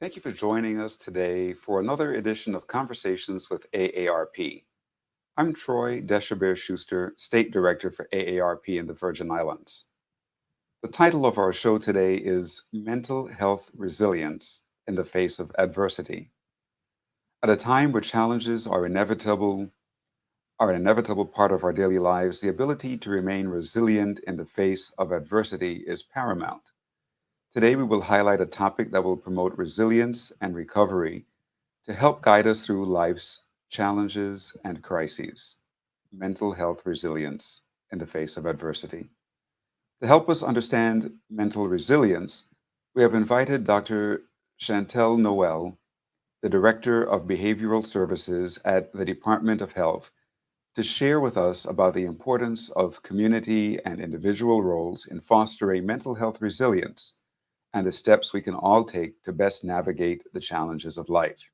Thank you for joining us today for another edition of Conversations with AARP. I'm Troy Deshabere Schuster, State Director for AARP in the Virgin Islands. The title of our show today is Mental Health Resilience in the Face of Adversity. At a time where challenges are an inevitable part of our daily lives, the ability to remain resilient in the face of adversity is paramount. Today, we will highlight a topic that will promote resilience and recovery to help guide us through life's challenges and crises. Mental health resilience in the face of adversity. To help us understand mental resilience, we have invited Dr. Shatel Noel, the Director of Behavioral Services at the Department of Health, to share with us about the importance of community and individual roles in fostering mental health resilience and the steps we can all take to best navigate the challenges of life.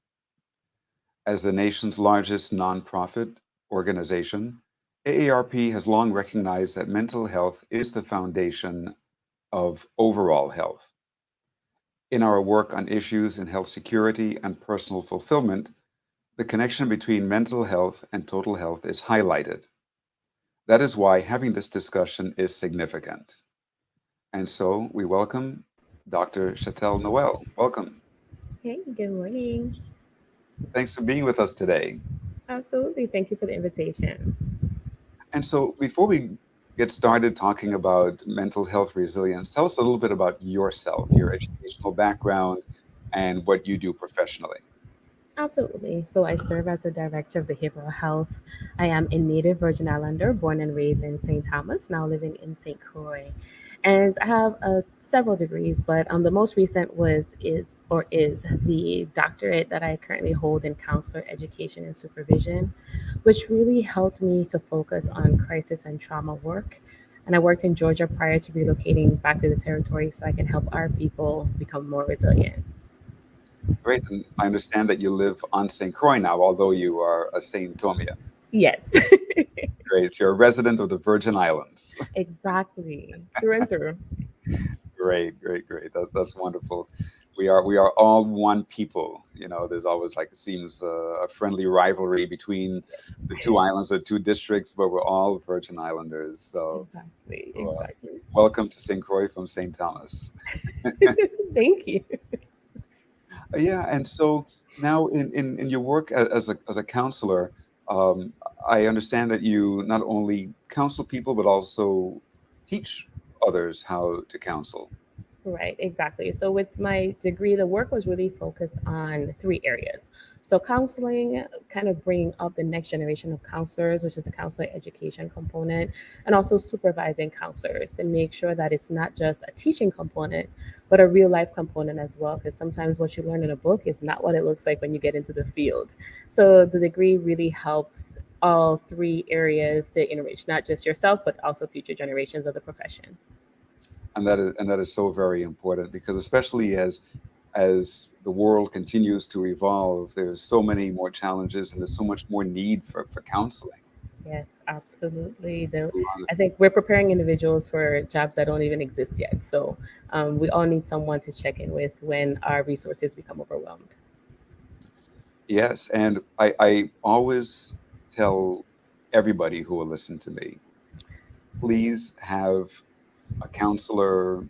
As the nation's largest nonprofit organization, AARP has long recognized that mental health is the foundation of overall health. In our work on issues in health security and personal fulfillment, the connection between mental health and total health is highlighted. That is why having this discussion is significant. And so we welcome Dr. Shatel Noel. Welcome. Hey, good morning. Thanks for being with us today. Absolutely. Thank you for the invitation. And so, before we get started talking about mental health resilience, tell us a little bit about yourself, your educational background, and what you do professionally. Absolutely. So, I serve as the Director of Behavioral Health. I am a native Virgin Islander, born and raised in St. Thomas, now living in St. Croix. And I have several degrees, but the most recent is the doctorate that I currently hold in counselor education and supervision, which really helped me to focus on crisis and trauma work. And I worked in Georgia prior to relocating back to the territory so I can help our people become more resilient. Great. And I understand that you live on St. Croix now, although you are a St. Tomia. Yes, Great. You're a resident of the Virgin Islands. exactly. Through and through. Great, great, great. That's wonderful. We are all one people. You know, there's always like it seems a friendly rivalry between the two islands or two districts, but we're all Virgin Islanders. So, Exactly, so exactly. welcome to St. Croix from St. Thomas. Thank you. Yeah, and so now in your work as a counselor, um, I understand that you not only counsel people but also teach others how to counsel. Right, exactly. So, with my degree, the work was really focused on three areas. So, counseling, kind of bringing up the next generation of counselors, which is the counselor education component, and also supervising counselors to make sure that it's not just a teaching component, but a real life component as well. Because sometimes what you learn in a book is not what it looks like when you get into the field. So, the degree really helps all three areas to enrich not just yourself, but also future generations of the profession. And that is so very important because especially as the world continues to evolve, there's so many more challenges and there's so much more need for counseling. Yes, absolutely. I think we're preparing individuals for jobs that don't even exist yet. So we all need someone to check in with when our resources become overwhelmed. Yes, and I always tell everybody who will listen to me, please have a counselor,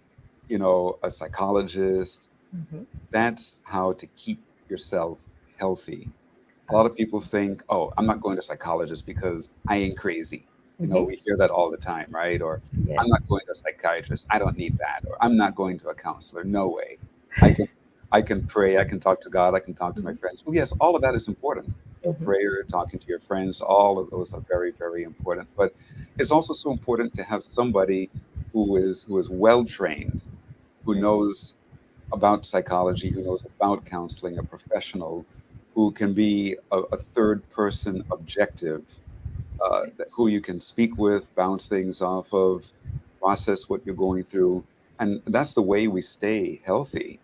a psychologist. Hmm. That's how to keep yourself healthy. A lot of people Absolutely. think, oh, I'm not going to a psychologist because I ain't crazy. Hmm. We hear that all the time, right? Or Yes. I'm not going to a psychiatrist. I don't need that. Or I'm not going to a counselor. No way. I can I can pray, I can talk to God, I can talk to my Hmm. friends. Well, yes, all of that is important. Hmm. Prayer, talking to your friends, all of those are very, very important. But it's also so important to have somebody who is well trained, who Right. knows about psychology, who knows about counseling, a professional who can be a third person objective, who you can speak with, bounce things off of, process what you're going through. And that's the way we stay healthy.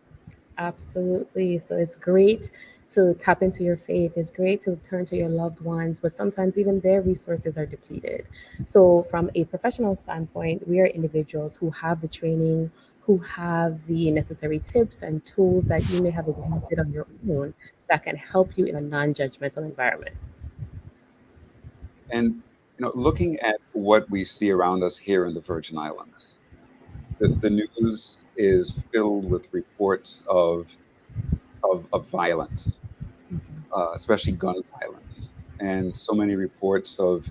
Absolutely. So it's great to tap into your faith. It's great to turn to your loved ones, but sometimes even their resources are depleted. So, from a professional standpoint, we are individuals who have the training, who have the necessary tips and tools that you may have exhausted on your own that can help you in a non judgmental environment. And looking at what we see around us here in the Virgin Islands, the news is filled with reports of violence, especially gun violence, and so many reports of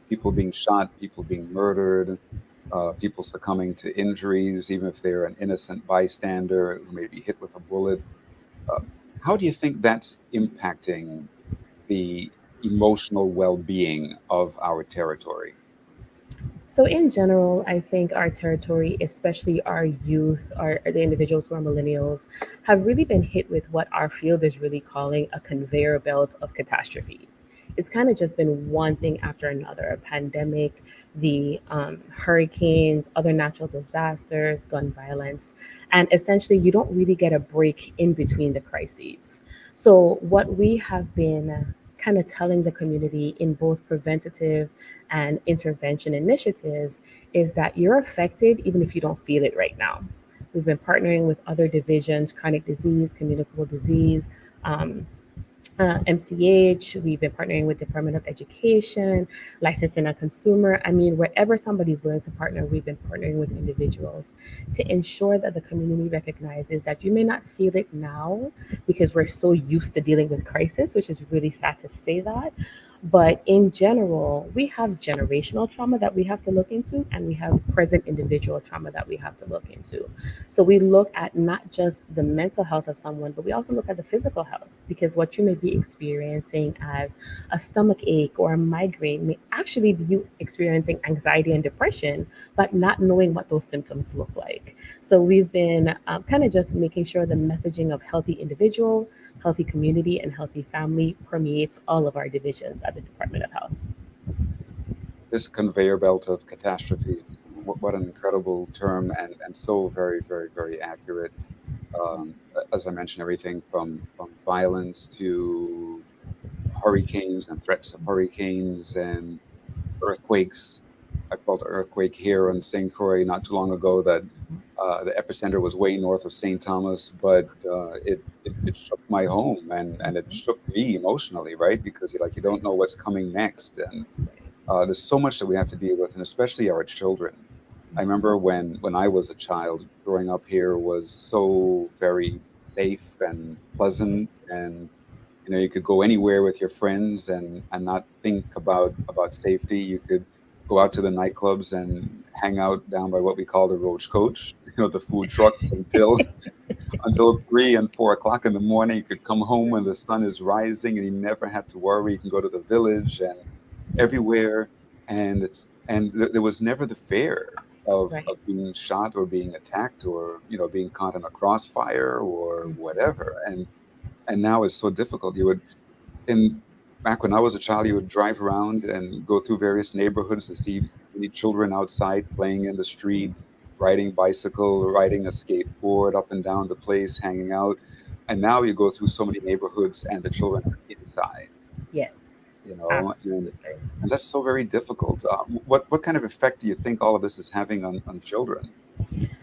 people being shot, people being murdered, people succumbing to injuries, even if they're an innocent bystander who may be hit with a bullet. Uh, how do you think that's impacting the emotional well-being of our territory? So, in general, I think our territory, especially our youth, the individuals who are millennials, have really been hit with what our field is really calling a conveyor belt of catastrophes. It's kind of just been one thing after another: a pandemic, the hurricanes, other natural disasters, gun violence. And essentially, you don't really get a break in between the crises. So, what we have been kind of telling the community in both preventative and intervention initiatives is that you're affected even if you don't feel it right now. We've been partnering with other divisions, chronic disease, communicable disease, um, MCH. We've been partnering with Department of Education, licensing and consumer. I mean, wherever somebody's willing to partner, we've been partnering with individuals to ensure that the community recognizes that you may not feel it now because we're so used to dealing with crisis, which is really sad to say that. But in general, we have generational trauma that we have to look into, and we have present individual trauma that we have to look into. So we look at not just the mental health of someone, but we also look at the physical health, because what you may be experiencing as a stomach ache or a migraine may actually be you experiencing anxiety and depression, but not knowing what those symptoms look like. So we've been kind of just making sure the messaging of healthy individual, healthy community, and healthy family permeates all of our divisions at the Department of Health. This conveyor belt of catastrophes, what an incredible term, and so very, very, very accurate. As I mentioned, everything from violence to hurricanes and threats of hurricanes and earthquakes. I felt an earthquake here in St. Croix not too long ago that the epicenter was way north of St. Thomas, but it shook my home, and it shook me emotionally, right? Because you don't know what's coming next, and there's so much that we have to deal with, and especially our children. I remember when I was a child, growing up here was so very safe and pleasant, and you could go anywhere with your friends and not think about safety. You could go out to the nightclubs and hang out down by what we call the Roach Coach, the food trucks until 3 and 4 o'clock in the morning. You could come home when the sun is rising, and you never had to worry. You can go to the village and everywhere, and there was never the fear Right. of being shot or being attacked or being caught in a crossfire or whatever. And now it's so difficult. And back when I was a child, you would drive around and go through various neighborhoods and see many children outside playing in the street, riding bicycle, riding a skateboard up and down the place, hanging out. And now you go through so many neighborhoods and the children are inside, Yes, and absolutely. that's so very difficult. What kind of effect do you think all of this is having on children?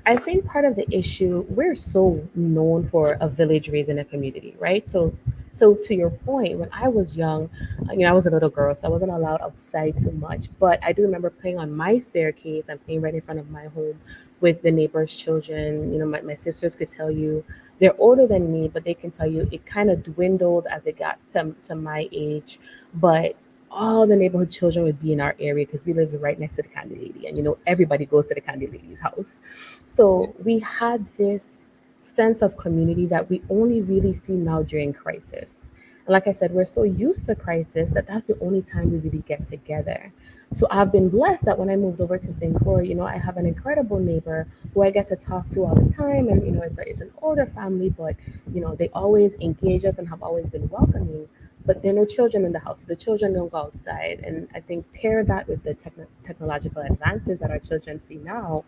I think part of the issue, we're so known for a village raising a community, right? So to your point, when I was young, I was a little girl, so I wasn't allowed outside too much. But I do remember playing on my staircase and playing right in front of my home with the neighbors' children. My sisters could tell you they're older than me, but they can tell you it kind of dwindled as it got to my age. But all the neighborhood children would be in our area because we lived right next to the Candy Lady, and everybody goes to the Candy Lady's house. Yeah. So we had this sense of community that we only really see now during crisis. And like I said, we're so used to crisis that that's the only time we really get together. So I've been blessed that when I moved over to St. Croix, I have an incredible neighbor who I get to talk to all the time. And, it's an older family, but, they always engage us and have always been welcoming. But there are no children in the house. The children don't go outside. And I think pair that with the technological advances that our children see now,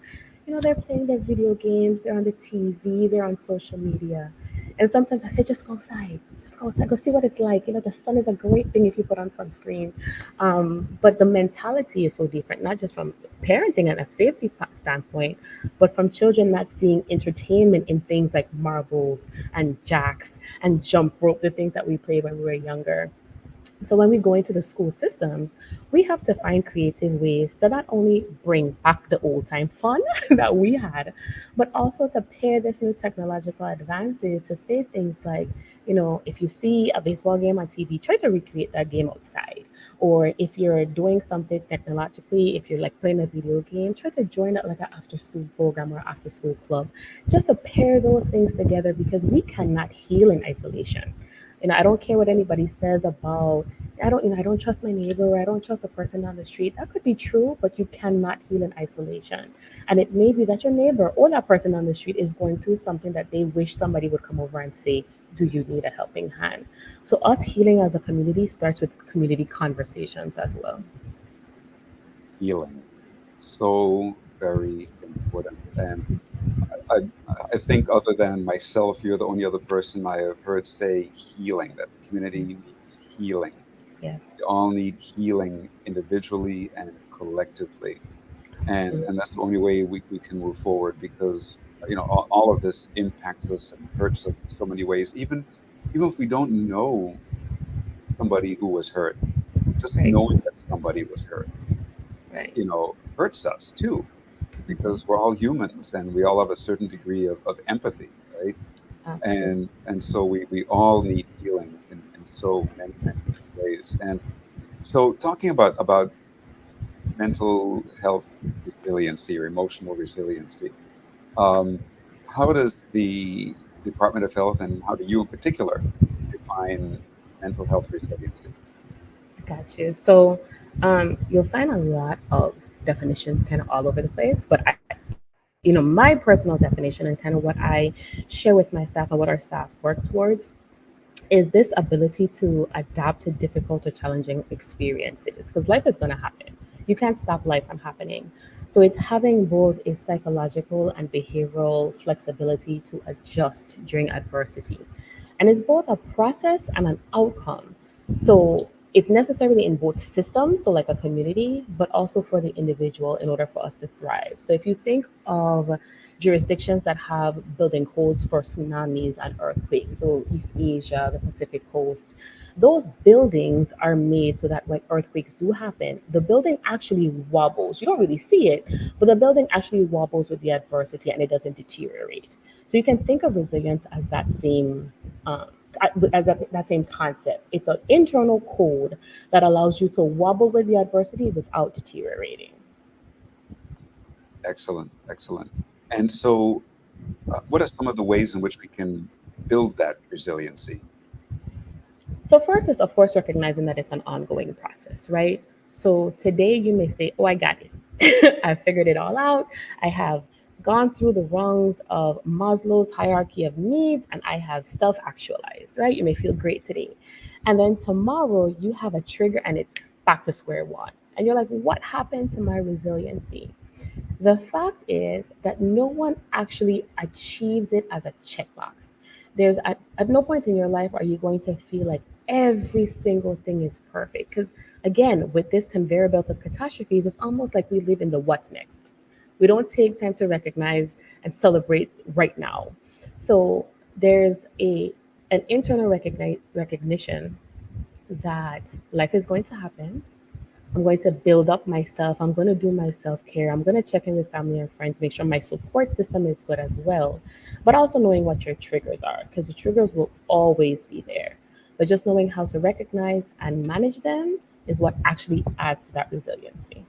they're playing their video games, they're on the TV, they're on social media. And sometimes I say, just go outside, go see what it's like. The sun is a great thing if you put on sunscreen. But the mentality is so different, not just from parenting and a safety standpoint, but from children not seeing entertainment in things like marbles and jacks and jump rope, the things that we played when we were younger. So when we go into the school systems, we have to find creative ways to not only bring back the old time fun that we had, but also to pair this new technological advances to say things like, if you see a baseball game on TV, try to recreate that game outside. Or if you're doing something technologically, if you're like playing a video game, try to join it like an after school program or after school club, just to pair those things together because we cannot heal in isolation. I don't care what anybody says about I don't trust my neighbor or I don't trust the person down the street. That could be true, but you cannot heal in isolation. And it may be that your neighbor or that person on the street is going through something that they wish somebody would come over and say, do you need a helping hand? So us healing as a community starts with community conversations as well. Healing. So very important. And I, I think other than myself, you're the only other person I have heard say healing, that the community needs healing. Yes, We all need healing individually and collectively. And absolutely. that's the only way we can move forward because all of this impacts us and hurts us in so many ways. Even if we don't know somebody who was hurt, just Right, knowing that somebody was hurt, right. hurts us too, because we're all humans and we all have a certain degree of empathy, right? Absolutely. And so we all need healing in so many different ways. And so talking about mental health resiliency or emotional resiliency, um, how does the Department of Health and how do you in particular define mental health resiliency? Got you. So you'll find a lot of definitions kind of all over the place, but my personal definition and kind of what I share with my staff and what our staff work towards is this ability to adapt to difficult or challenging experiences because life is going to happen. You can't stop life from happening. So it's having both a psychological and behavioral flexibility to adjust during adversity. And it's both a process and an outcome. So it's necessarily in both systems, so like a community, but also for the individual in order for us to thrive. So if you think of jurisdictions that have building codes for tsunamis and earthquakes, so East Asia, the Pacific coast, those buildings are made so that when earthquakes do happen, the building actually wobbles. You don't really see it, but the building actually wobbles with the adversity and it doesn't deteriorate. So you can think of resilience as that same um, that same concept. It's an internal code that allows you to wobble with the adversity without deteriorating. Excellent, excellent. And so, what are some of the ways in which we can build that resiliency? So first is of course recognizing that it's an ongoing process, right? So today you may say, "Oh, I got it. I figured it all out. I have gone through the rungs of Maslow's hierarchy of needs and I have self-actualized," right? You may feel great today. And then tomorrow you have a trigger and it's back to square one. And you're like, "What happened to my resiliency?" The fact is that no one actually achieves it as a checkbox. At no point in your life are you going to feel like every single thing is perfect. Because again, with this conveyor belt of catastrophes, it's almost like we live in the what's next. We don't take time to recognize and celebrate right now. So there's an internal recognition that life is going to happen. I'm going to build up myself. I'm going to do my self care. I'm going to check in with family and friends, make sure my support system is good as well. But also knowing what your triggers are, because the triggers will always be there. But just knowing how to recognize and manage them is what actually adds to that resiliency.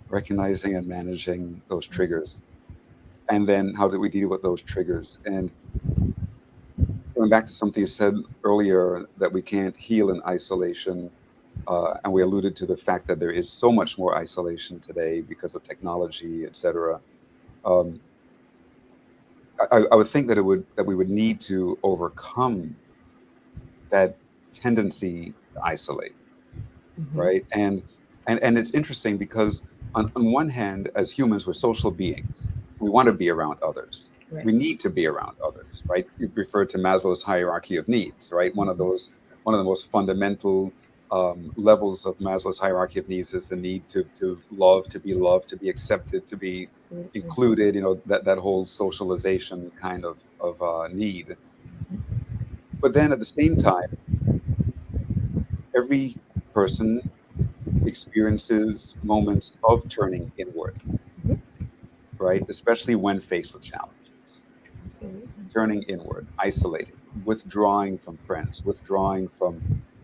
Recognizing and managing those triggers, and then how do we deal with those triggers? And going back to something you said earlier, that we can't heal in isolation, and we alluded to the fact that there is so much more isolation today because of technology, etc. Um, I would think that we would need to overcome that tendency to isolate, Hmm. right? And it's interesting because on one hand, as humans, we're social beings. We want to be around others. Right. We need to be around others. needs, right? You referred to Maslow's hierarchy of needs, right? One of the most fundamental levels of Maslow's hierarchy of needs is the need to love, to be loved, to be accepted, to be Absolutely. included. You know, that whole socialization kind of need. But then at the same time, every person experiences moments of turning inward, Mhm. right? Especially when faced with challenges, Absolutely. turning inward, isolating, withdrawing from friends, withdrawing from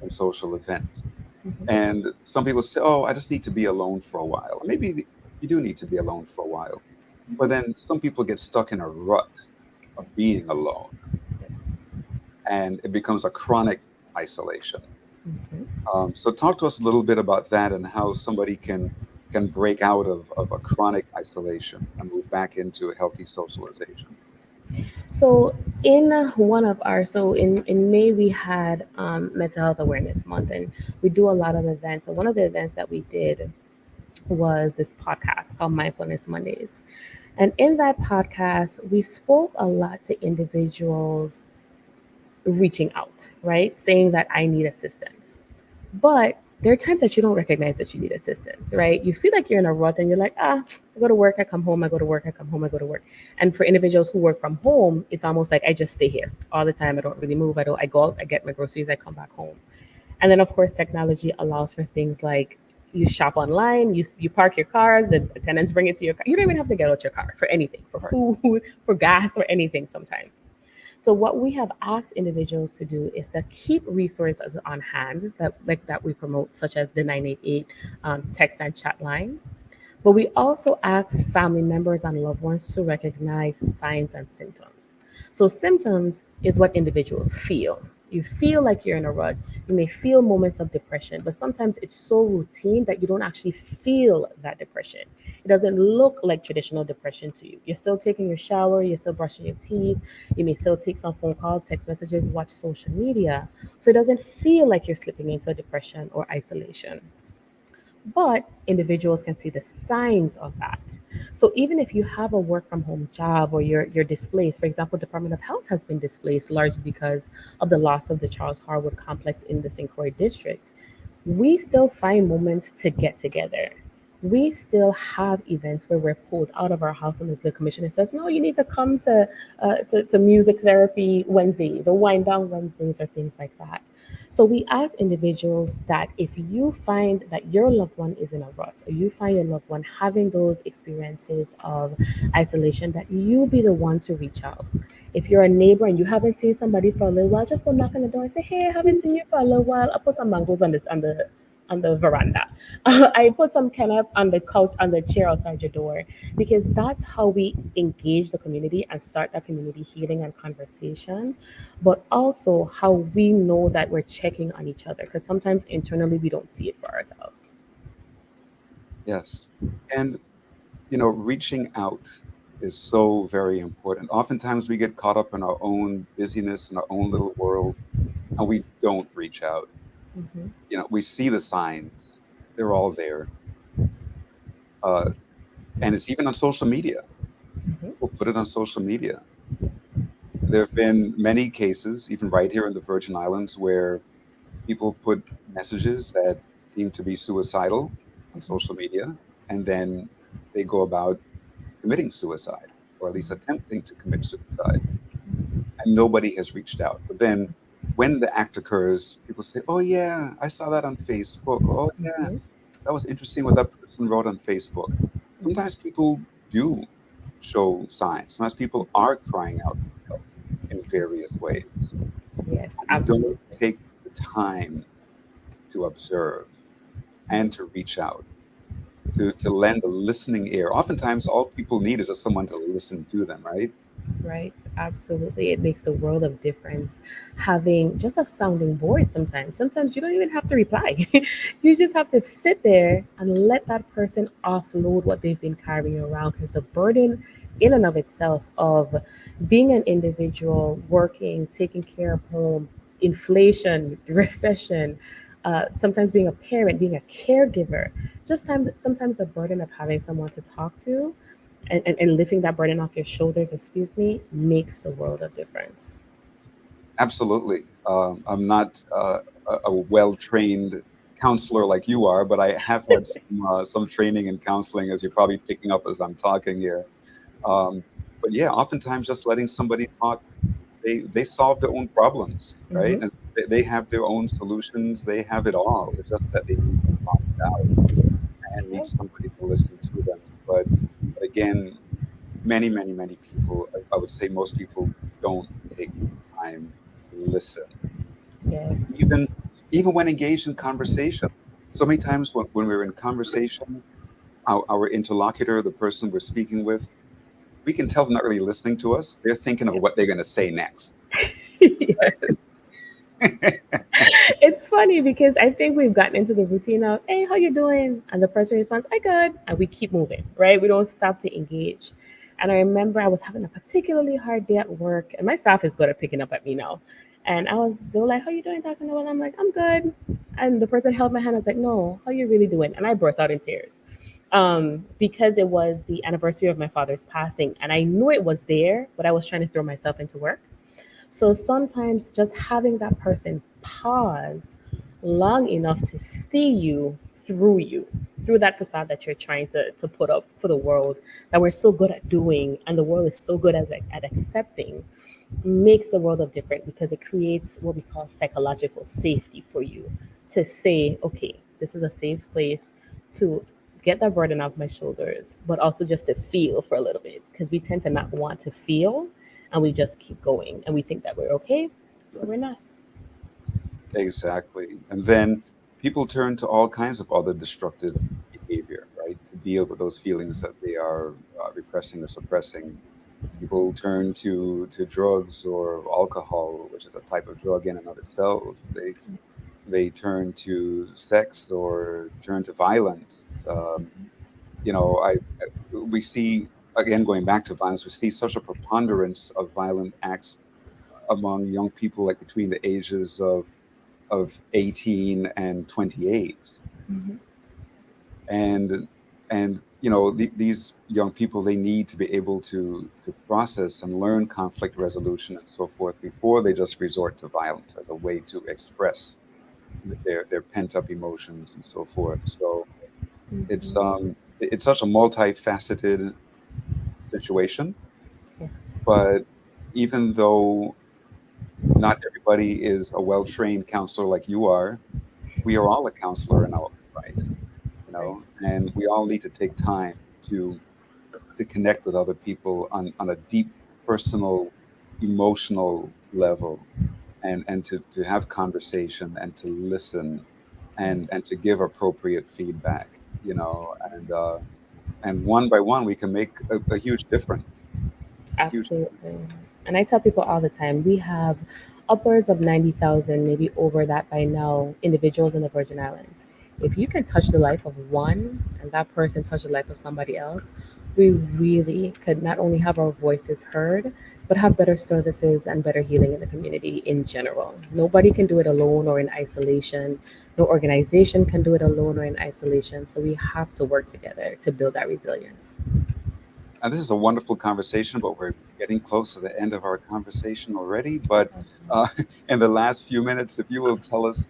social events. Mhm. And some people say, oh, I just need to be alone for a while. Maybe you do need to be alone for a while. But Mhm. then some people get stuck in a rut of being alone, Yes. and it becomes a chronic isolation. Mhm. So talk to us a little bit about that and how somebody can break out of a chronic isolation and move back into a healthy socialization. So in in May we had Mental Health Awareness Month, and we do a lot of events. So one of the events that we did was this podcast called Mindfulness Mondays, and in that podcast we spoke a lot to individuals reaching out, right, saying that I need assistance. But there are times that you don't recognize that you need assistance, right? You feel like you're in a rut and you're like, I go to work, I come home, I go to work, I come home, I go to work. And for individuals who work from home, it's almost like I just stay here all the time. I don't really move. I go out, I get my groceries, I come back home. And then of course technology allows for things like you shop online, you park your car, the attendants bring it to your car. You don't even have to get out your car for anything, for Right. food, for gas, or anything sometimes. So what we have asked individuals to do is to keep resources on hand that we promote, such as the 988 text and chat line. But we also ask family members and loved ones to recognize signs and symptoms. So symptoms is what individuals feel. You feel like you're in a rut. You may feel moments of depression, but sometimes it's so routine that you don't actually feel that depression. It doesn't look like traditional depression to you. You're still taking your shower, you're still brushing your teeth, you may still take some phone calls, text messages, watch social media. So it doesn't feel like you're slipping into a depression or isolation. But individuals can see the signs of that. So even if you have a work from home job or you're displaced, for example, Department of Health has been displaced largely because of the loss of the Charles Harwood complex in the St. Croix district, we still find moments to get together. We still have events where we're pulled out of our house and the commissioner says, no, you need to come to music therapy Wednesdays or wind down Wednesdays or things like that. So we ask individuals that if you find that your loved one is in a rut or you find your loved one having those experiences of isolation, that you be the one to reach out. If you're a neighbor and you haven't seen somebody for a little while, just go knock on the door and say, "Hey, I haven't seen you for a little while. I'll put some mangoes on the veranda. I put some canap on the couch on the chair outside your door," because that's how we engage the community and start that community healing and conversation. But also how we know that we're checking on each other because sometimes internally we don't see it for ourselves. Yes. And reaching out is so very important. Oftentimes we get caught up in our own busyness in our own little world and we don't reach out. Hmm. We see the signs. They're all there. Uh, and it's even on social media. Hmm. People put it on social media. There have been many cases, even right here in the Virgin Islands, where people put messages that seem to be suicidal on social media, and then they go about committing suicide, or at least attempting to commit suicide, and nobody has reached out. But then when the act occurs, people say, oh, yeah, I saw that on Facebook. Oh, yeah, Hmm. that was interesting what that person wrote on Facebook. Sometimes people do show signs. Sometimes people are crying out for help in various ways. Yes, We don't absolutely. take the time to observe and to reach out, to lend a listening ear. Oftentimes, all people need is just someone to listen to them, right? Right, absolutely. It makes the world of difference having just a sounding board sometimes. Sometimes you don't even have to reply. You just have to sit there and let that person offload what they've been carrying around because the burden in and of itself of being an individual, working, taking care of home, inflation, recession, sometimes being a parent, being a caregiver, sometimes the burden of having someone to talk to and lifting that burden off your shoulders, excuse me, makes the world of difference. Absolutely. I'm not a well-trained counselor like you are, but I have had some training in counseling, as you're probably picking up as I'm talking here. Um, but yeah, oftentimes just letting somebody talk, they solve their own problems, right? Hmm. And they have their own solutions. They have it all. It's just that they need to talk it out and need somebody to listen to them. But again, many people, I would say most people don't take time to listen, Yes. even even when engaged in conversation. So many times when we're in conversation, our interlocutor, the person we're speaking with, we can tell they're not really listening to us. They're thinking of Yes. what they're going to say next. Yes. It's funny because I think we've gotten into the routine of, hey, how you doing? And the person responds, I good. And we keep moving, right? We don't stop to engage. And I remember I was having a particularly hard day at work, and my staff is good at picking up at me now. And they were like, how you doing, Dr. Noel? I'm like, I'm good. And the person held my hand. I was like, no, how you really doing? And I burst out in tears because it was the anniversary of my father's passing. And I knew it was there, but I was trying to throw myself into work. So sometimes just having that person pause long enough to see you, through that facade that you're trying to put up for the world, that we're so good at doing, and the world is so good at accepting, makes the world of different because it creates what we call psychological safety for you to say, okay, this is a safe place to get that burden off my shoulders, but also just to feel for a little bit because we tend to not want to feel and we just keep going and we think that we're okay, but we're not. Exactly. And then people turn to all kinds of other destructive behavior, right, to deal with those feelings that they are repressing or suppressing. People turn to drugs or alcohol, which is a type of drug in and of itself. They turn to sex or turn to violence. We see, again, going back to violence, we see such a preponderance of violent acts among young people, like between the ages of 18 and 28. Mhm. And these young people, they need to be able to process and learn conflict resolution and so forth before they just resort to violence as a way to express their pent up emotions and so forth. So it's Mhm. it's such a multifaceted situation. Yes. But even though not everybody is a well trained counselor like you are, we are all a counselor in our own right, Right. and we all need to take time to connect with other people on a deep personal emotional level, and to have conversation and to listen and to give appropriate feedback, and one by one we can make a huge difference, a huge Absolutely. And I tell people all the time, we have upwards of 90,000, maybe over that by now, individuals in the Virgin Islands. If you can touch the life of one and that person touch the life of somebody else, we really could not only have our voices heard, but have better services and better healing in the community in general. Nobody can do it alone or in isolation. No organization can do it alone or in isolation. So we have to work together to build that resilience. And this is a wonderful conversation, but we're getting close to the end of our conversation already. But uh, in the last few minutes, if you will tell us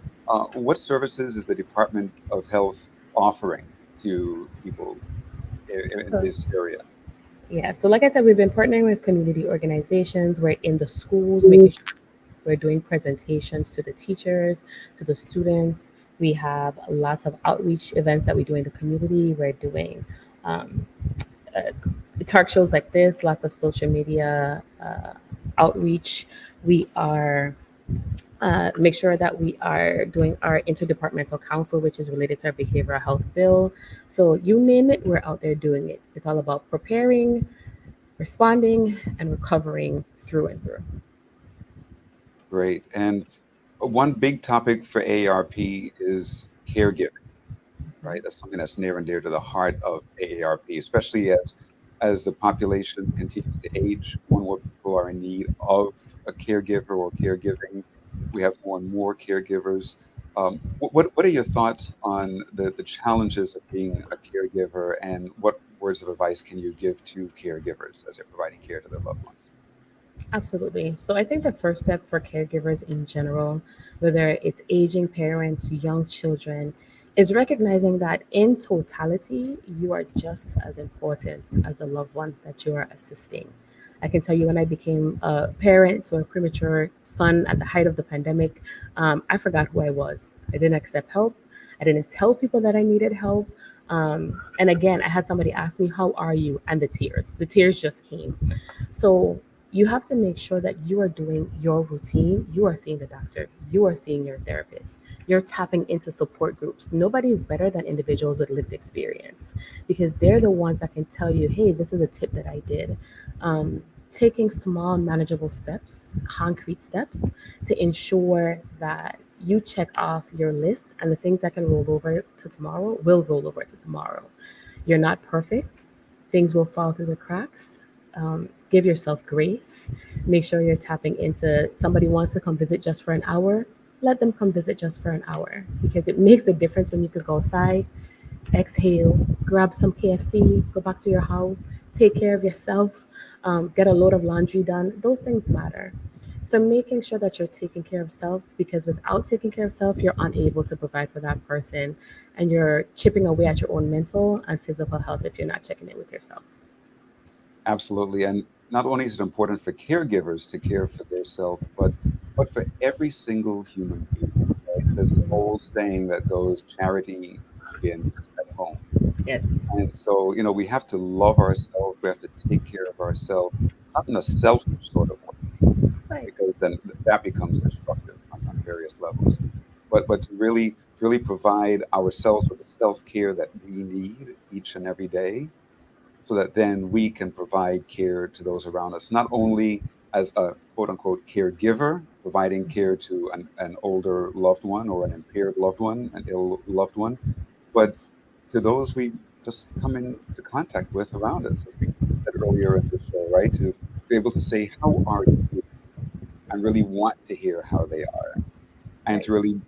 what services is the Department of Health offering to people in So this area? yeah, so like I said, we've been partnering with community organizations. We're in the schools, making sure we're doing presentations to the teachers, to the students. We have lots of outreach events that we do in the community. We're doing um, uh, talk shows like this, lots of social media outreach. We are make sure that we are doing our interdepartmental council, which is related to our behavioral health bill. So you name it, we're out there doing it. It's all about preparing, responding, and recovering through and through. Great. And one big topic for AARP is caregiving, right? That's something that's near and dear to the heart of AARP, especially as the population continues to age. More and more people are in need of a caregiver or caregiving. We have more and more caregivers. What are your thoughts on the challenges of being a caregiver, and what words of advice can you give to caregivers as they're providing care to their loved ones? Absolutely. So I think the first step for caregivers in general, whether it's aging parents, young children, is recognizing that in totality, you are just as important as the loved one that you are assisting. I can tell you when I became a parent to a premature son at the height of the pandemic, I forgot who I was. I didn't accept help. I didn't tell people that I needed help. And again, I had somebody ask me, "How are you?" And the tears just came. So you have to make sure that you are doing your routine. You are seeing the doctor. You are seeing your therapist. You're tapping into support groups. Nobody is better than individuals with lived experience because they're the ones that can tell you, hey, this is a tip that I did. Taking small, manageable steps, concrete steps to ensure that you check off your list and the things that can roll over to tomorrow will roll over to tomorrow. You're not perfect. Things will fall through the cracks. Give yourself grace. Make sure you're tapping into somebody wants to come visit just for an hour. Let them come visit just for an hour because it makes a difference when you could go outside, exhale, grab some KFC, go back to your house, take care of yourself, get a load of laundry done. Those things matter. So making sure that you're taking care of self because without taking care of self, you're unable to provide for that person and you're chipping away at your own mental and physical health if you're not checking in with yourself. Absolutely. And not only is it important for caregivers to care for their self, but for every single human being. Right? There's an old saying that goes, charity begins at home. Yes. And so, we have to love ourselves. We have to take care of ourselves, not in a selfish sort of way, Right. because then that becomes destructive on various levels. But to really provide ourselves with the self-care that we need each and every day, so that then we can provide care to those around us, not only as a quote unquote caregiver, providing care to an older loved one or an impaired loved one, an ill loved one, but to those we just come into contact with around us, as we said earlier in the show, right? To be able to say, how are you? And really want to hear how they are, and Right. to really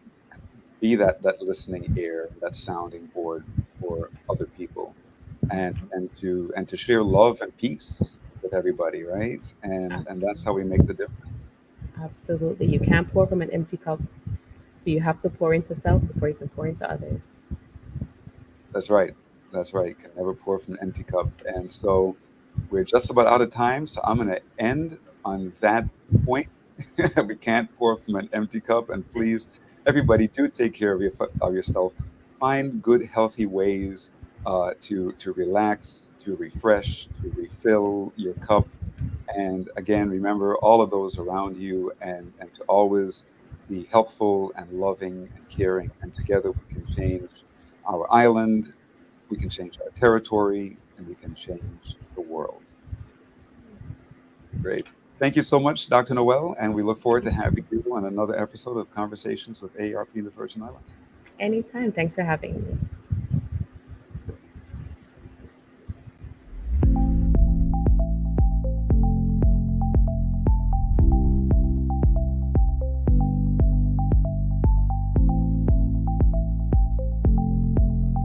be that listening ear, that sounding board for other people, and to share love and peace with everybody, right? And that's how we Absolutely. make the difference. Absolutely. You can't pour from an empty cup. So you have to pour into self before you can pour into others. That's right. That's right. Can never pour from an empty cup. And so we're just about out of time. So I'm going to end on that point. We can't pour from an empty cup. And please, everybody, do take care of yourself. Find good, healthy ways to relax, to refresh, to refill your cup. And again, remember all of those around you, and to always be helpful and loving and caring. And together we can change our island, we can change our territory, and we can change the world. Great. Thank you so much, Dr. Noel, and we look forward to having you on another episode of Conversations with AARP in the Virgin Islands. Anytime. Thanks for having me.